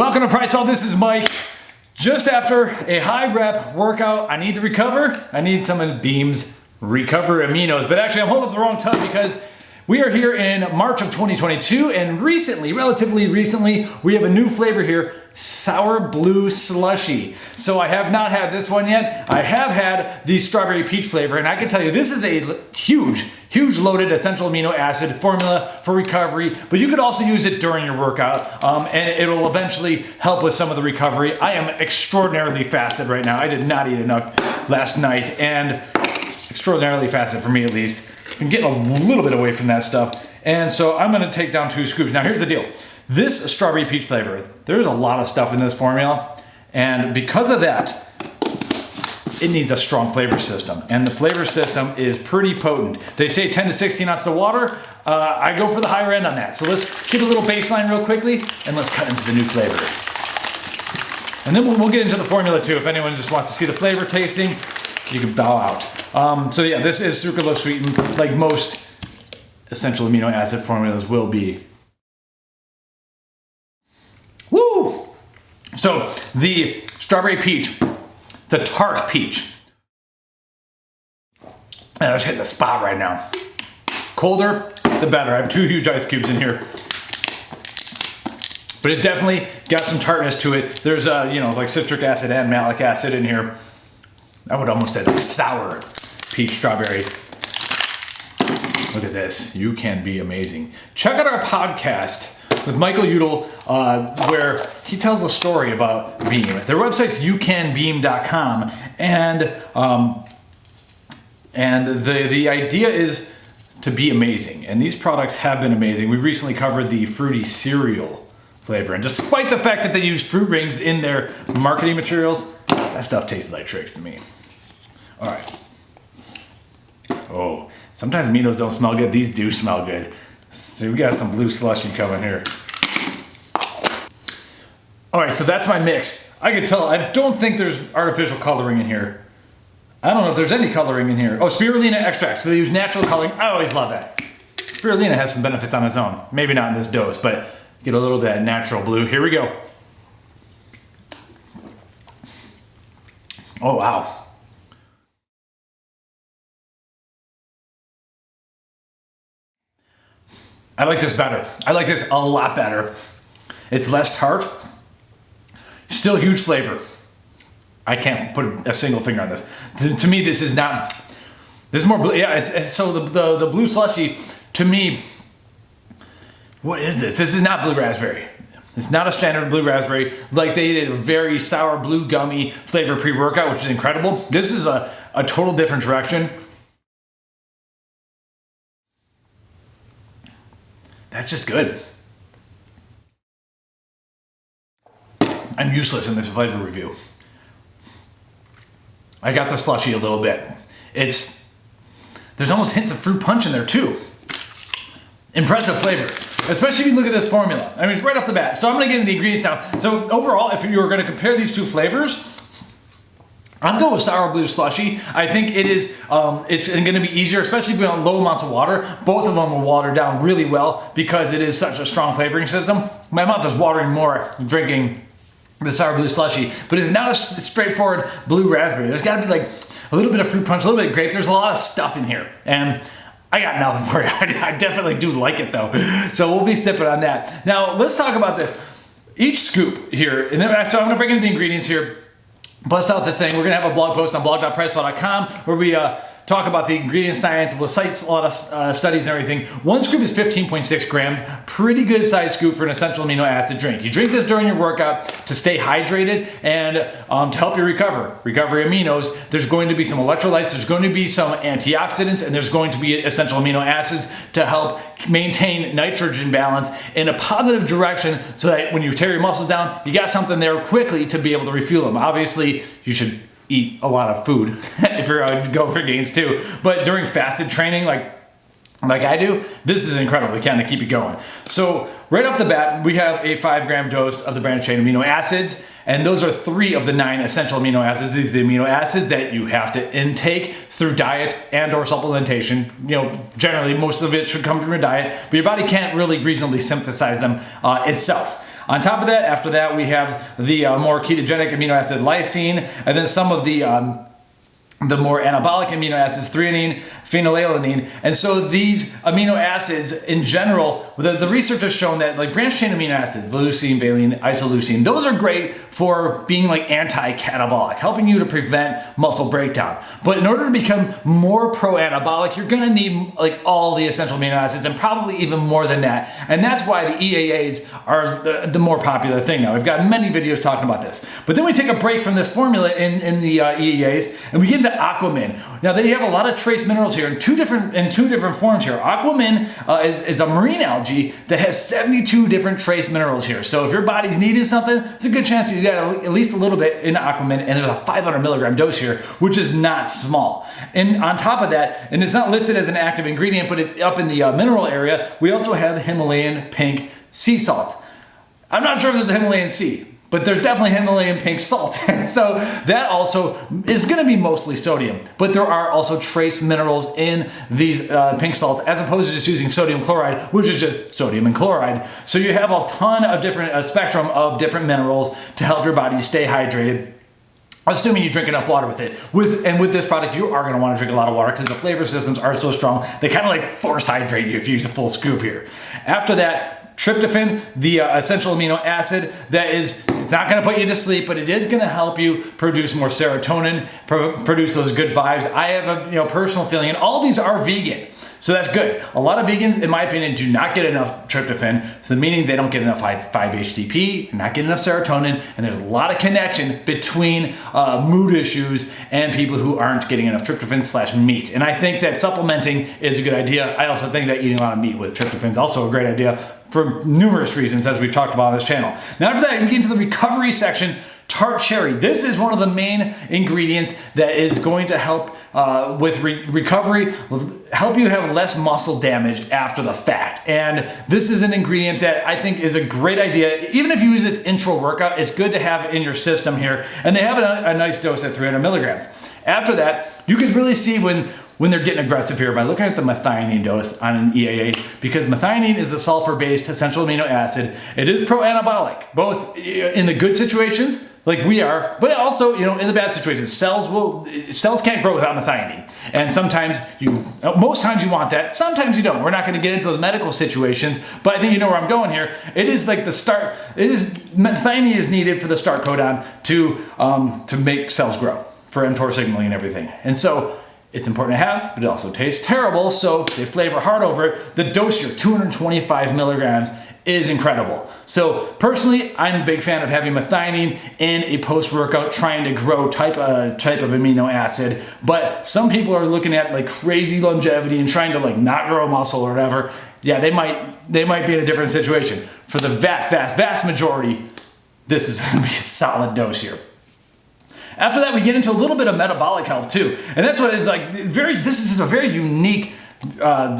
Welcome to PricePlow. This is Mike. Just after a high rep workout, I need to recover. I need some of Beam's Recovery Aminos. But actually, I'm holding up the wrong tub because we are here in March of 2022, and relatively recently, we have a new flavor here, Sour Blue Slushie. So I have not had this one yet. I have had the strawberry peach flavor, and I can tell you this is a huge loaded essential amino acid formula for recovery, but you could also use it during your workout, and it'll eventually help with some of the recovery. I am extraordinarily fasted right now. I did not eat enough last night, and extraordinarily fasted for me at least. I'm getting a little bit away from that stuff, and so I'm gonna take down 2 scoops. Now here's the deal. This strawberry peach flavor, there's a lot of stuff in this formula, and because of that, it needs a strong flavor system, and the flavor system is pretty potent. They say 10 to 16 ounces of water. I go for the higher end on that. So let's get a little baseline real quickly, and let's cut into the new flavor. And then we'll get into the formula too. If anyone just wants to see the flavor tasting, you can bow out. So yeah, this is super low sweetened, like most essential amino acid formulas will be. Woo! So the strawberry peach, it's a tart peach. And I was hitting the spot right now. Colder, the better. I have 2 huge ice cubes in here. But it's definitely got some tartness to it. There's like citric acid and malic acid in here. I would almost say like sour peach strawberry. Look at this. You can be amazing. Check out our podcast with Michael Udall, where he tells a story about Beam. Their website's youcanbeam.com, and the idea is to be amazing. And these products have been amazing. We recently covered the fruity cereal flavor, and despite the fact that they use fruit rings in their marketing materials, that stuff tastes like tricks to me. All right. Oh, sometimes aminos don't smell good. These do smell good. So we got some blue slushie coming here. All right, so that's my mix. I can tell, I don't think there's artificial coloring in here. I don't know if there's any coloring in here. Oh, spirulina extract. So they use natural coloring. I always love that. Spirulina has some benefits on its own. Maybe not in this dose, but get a little bit of natural blue. Here we go. Oh, wow. I like this better. I like this a lot better. It's less tart. Still huge flavor. I can't put a single finger on this. To me, this is not. This is more blue. Yeah. So the blue slushie, to me, what is this? This is not blue raspberry. It's not a standard blue raspberry. Like they did a very sour blue gummy flavor pre-workout, which is incredible. This is a total different direction. That's just good. I'm useless in this flavor review. I got the slushie a little bit. There's almost hints of fruit punch in there too. Impressive flavor, especially if you look at this formula. I mean, it's right off the bat. So I'm gonna get into the ingredients now. So overall, if you were gonna compare these 2 flavors, I'm going with Sour Blue Slushie. I think it is, it's going to be easier, especially if you want low amounts of water. Both of them will water down really well because it is such a strong flavoring system. My mouth is watering more drinking the Sour Blue Slushie, but it's not a straightforward blue raspberry. There's got to be like a little bit of fruit punch, a little bit of grape. There's a lot of stuff in here, and I got nothing for you. I definitely do like it though. So we'll be sipping on that. Now let's talk about this. Each scoop here, and then, so I'm going to break into the ingredients here. Bust out the thing. We're going to have a blog post on blog.priceplow.com where we talk about the ingredient science. We'll cite a lot of studies and everything. 1 scoop is 15.6 grams. Pretty good size scoop for an essential amino acid drink. You drink this during your workout to stay hydrated and to help you recover. Recovery aminos. There's going to be some electrolytes. There's going to be some antioxidants, and there's going to be essential amino acids to help maintain nitrogen balance in a positive direction so that when you tear your muscles down, you got something there quickly to be able to refuel them. Obviously, you should eat a lot of food if you're going for gains too. But during fasted training, like I do, this is incredible to kind of keep you going. So right off the bat, we have a 5-gram dose of the branched chain amino acids, and those are 3 of the 9 essential amino acids. These are the amino acids that you have to intake through diet and or supplementation. Generally most of it should come from your diet, but your body can't really reasonably synthesize them itself. On top of that, after that, we have the more ketogenic amino acid lysine, and then some of the more anabolic amino acids, threonine, phenylalanine. And so these amino acids in general, the research has shown that like branched chain amino acids, leucine, valine, isoleucine, those are great for being like anti-catabolic, helping you to prevent muscle breakdown. But in order to become more pro-anabolic, you're gonna need like all the essential amino acids and probably even more than that. And that's why the EAAs are the more popular thing now. We've got many videos talking about this. But then we take a break from this formula in the EAAs and we get into Aquamin. Now they have a lot of trace minerals here in two different forms here. Aquamin is a marine algae that has 72 different trace minerals here. So if your body's needing something, it's a good chance you got at least a little bit in Aquamin, and there's a 500 milligram dose here, which is not small. And on top of that, and it's not listed as an active ingredient, but it's up in the mineral area, we also have Himalayan pink sea salt. I'm not sure if there's a Himalayan sea, but there's definitely Himalayan pink salt. So that also is gonna be mostly sodium, but there are also trace minerals in these pink salts as opposed to just using sodium chloride, which is just sodium and chloride. So you have a ton of different, a spectrum of different minerals to help your body stay hydrated, assuming you drink enough water with it. With this product, you are gonna wanna drink a lot of water because the flavor systems are so strong, they kind of like force hydrate you if you use a full scoop here. After that, tryptophan, the essential amino acid that it's not gonna put you to sleep, but it is gonna help you produce more serotonin, produce those good vibes. I have a personal feeling, and all these are vegan. So that's good. A lot of vegans, in my opinion, do not get enough tryptophan, so meaning they don't get enough 5-HTP, not get enough serotonin, and there's a lot of connection between mood issues and people who aren't getting enough tryptophan/meat. And I think that supplementing is a good idea. I also think that eating a lot of meat with tryptophan is also a great idea for numerous reasons, as we've talked about on this channel. Now after that, we get into the recovery section. Tart cherry. This is one of the main ingredients that is going to help with recovery, help you have less muscle damage after the fact. And this is an ingredient that I think is a great idea. Even if you use this intro workout, it's good to have in your system here. And they have a nice dose at 300 milligrams. After that, you can really see when they're getting aggressive here by looking at the methionine dose on an EAA, because methionine is the sulfur-based essential amino acid. It is pro-anabolic, both in the good situations, like we are, but also, in the bad situations. Cells can't grow without methionine. And sometimes most times you want that, sometimes you don't. We're not gonna get into those medical situations, but I think you know where I'm going here. It is like methionine is needed for the start codon to make cells grow, for mTOR signaling and everything. And so, it's important to have, but it also tastes terrible, so they flavor hard over it. The dose here, 225 milligrams, is incredible. So personally, I'm a big fan of having methionine in a post-workout trying to grow type of amino acid, but some people are looking at like crazy longevity and trying to like not grow muscle or whatever. Yeah, they might be in a different situation. For the vast majority, this is gonna be a solid dose here. After that, we get into a little bit of metabolic health too. And that's what it's like, this is a very unique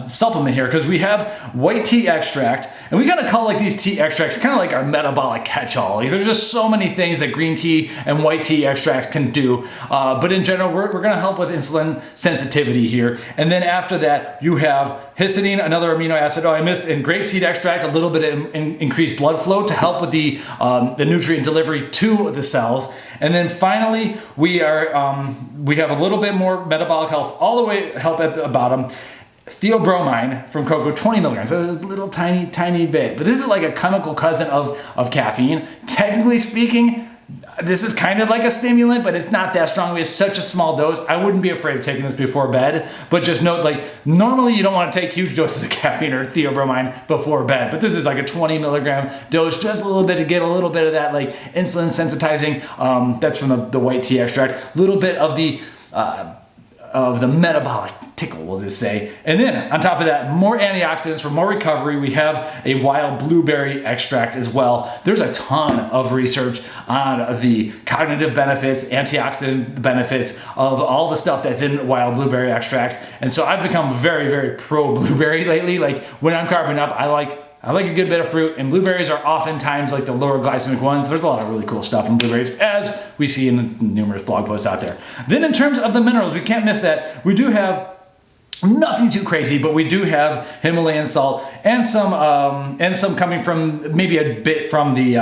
supplement here, because we have white tea extract, and we kind of call like these tea extracts kind of like our metabolic catch-all. Like, there's just so many things that green tea and white tea extracts can do, but in general, we're going to help with insulin sensitivity here. And then after that, you have histidine, another amino acid. Oh, I missed in grapeseed extract, a little bit of increased blood flow to help with the nutrient delivery to the cells. And then finally, we have a little bit more metabolic health all the way help at the bottom. Theobromine from cocoa, 20 milligrams, a little tiny bit. But this is like a chemical cousin of caffeine. Technically speaking, this is kind of like a stimulant, but it's not that strong. We have such a small dose. I wouldn't be afraid of taking this before bed, but just note, like, normally you don't want to take huge doses of caffeine or theobromine before bed, but this is like a 20 milligram dose, just a little bit to get a little bit of that like insulin sensitizing. That's from the white tea extract. A little bit of the metabolic tickle, we'll just say. And then on top of that, more antioxidants for more recovery. We have a wild blueberry extract as well. There's a ton of research on the cognitive benefits, antioxidant benefits of all the stuff that's in wild blueberry extracts. And so I've become very, very pro blueberry lately. Like when I'm carving up, I like a good bit of fruit, and blueberries are oftentimes like the lower glycemic ones. There's a lot of really cool stuff in blueberries, as we see in numerous blog posts out there. Then in terms of the minerals, we can't miss that. We do have Nothing too crazy, but we do have Himalayan salt and some coming from maybe a bit from the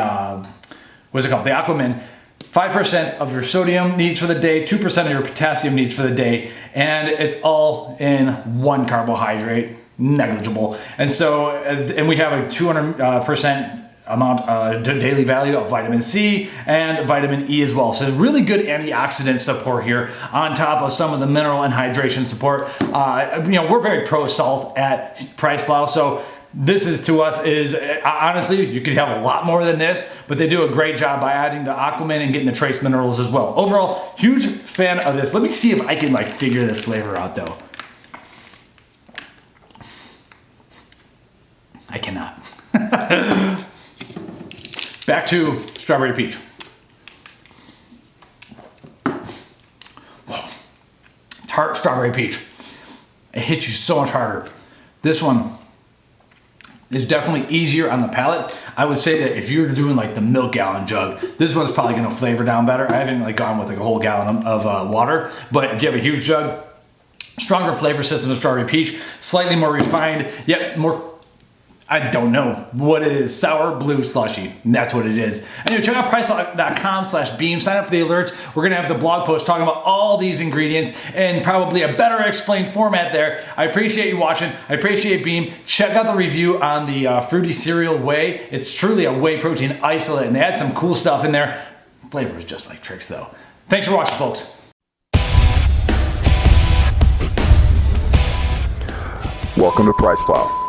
what's it called? The Aquaman. 5% of your sodium needs for the day, 2% of your potassium needs for the day, and it's all in one carbohydrate, negligible. And so, and we have a 200% amount daily value of vitamin C and vitamin E as well. So really good antioxidant support here on top of some of the mineral and hydration support. We're very pro salt at PricePlow, so this is to us is honestly, you could have a lot more than this, but they do a great job by adding the Aquaman and getting the trace minerals as well. Overall, huge fan of this. Let me see if I can like figure this flavor out though. I cannot. Back to strawberry peach. Whoa. Tart strawberry peach. It hits you so much harder. This one is definitely easier on the palate. I would say that if you're doing like the milk gallon jug, this one's probably gonna flavor down better. I haven't like gone with like a whole gallon of water, but if you have a huge jug, stronger flavor system of strawberry peach, slightly more refined, yet more, I don't know what it is, Sour Blue Slushie, and that's what it is. Anyway, check out PricePlow.com/beam, sign up for the alerts. We're gonna have the blog post talking about all these ingredients and probably a better explained format there. I appreciate you watching. I appreciate Beam. Check out the review on the fruity cereal whey. It's truly a whey protein isolate, and they had some cool stuff in there. Flavor is just like tricks though. Thanks for watching, folks. Welcome to PricePlow.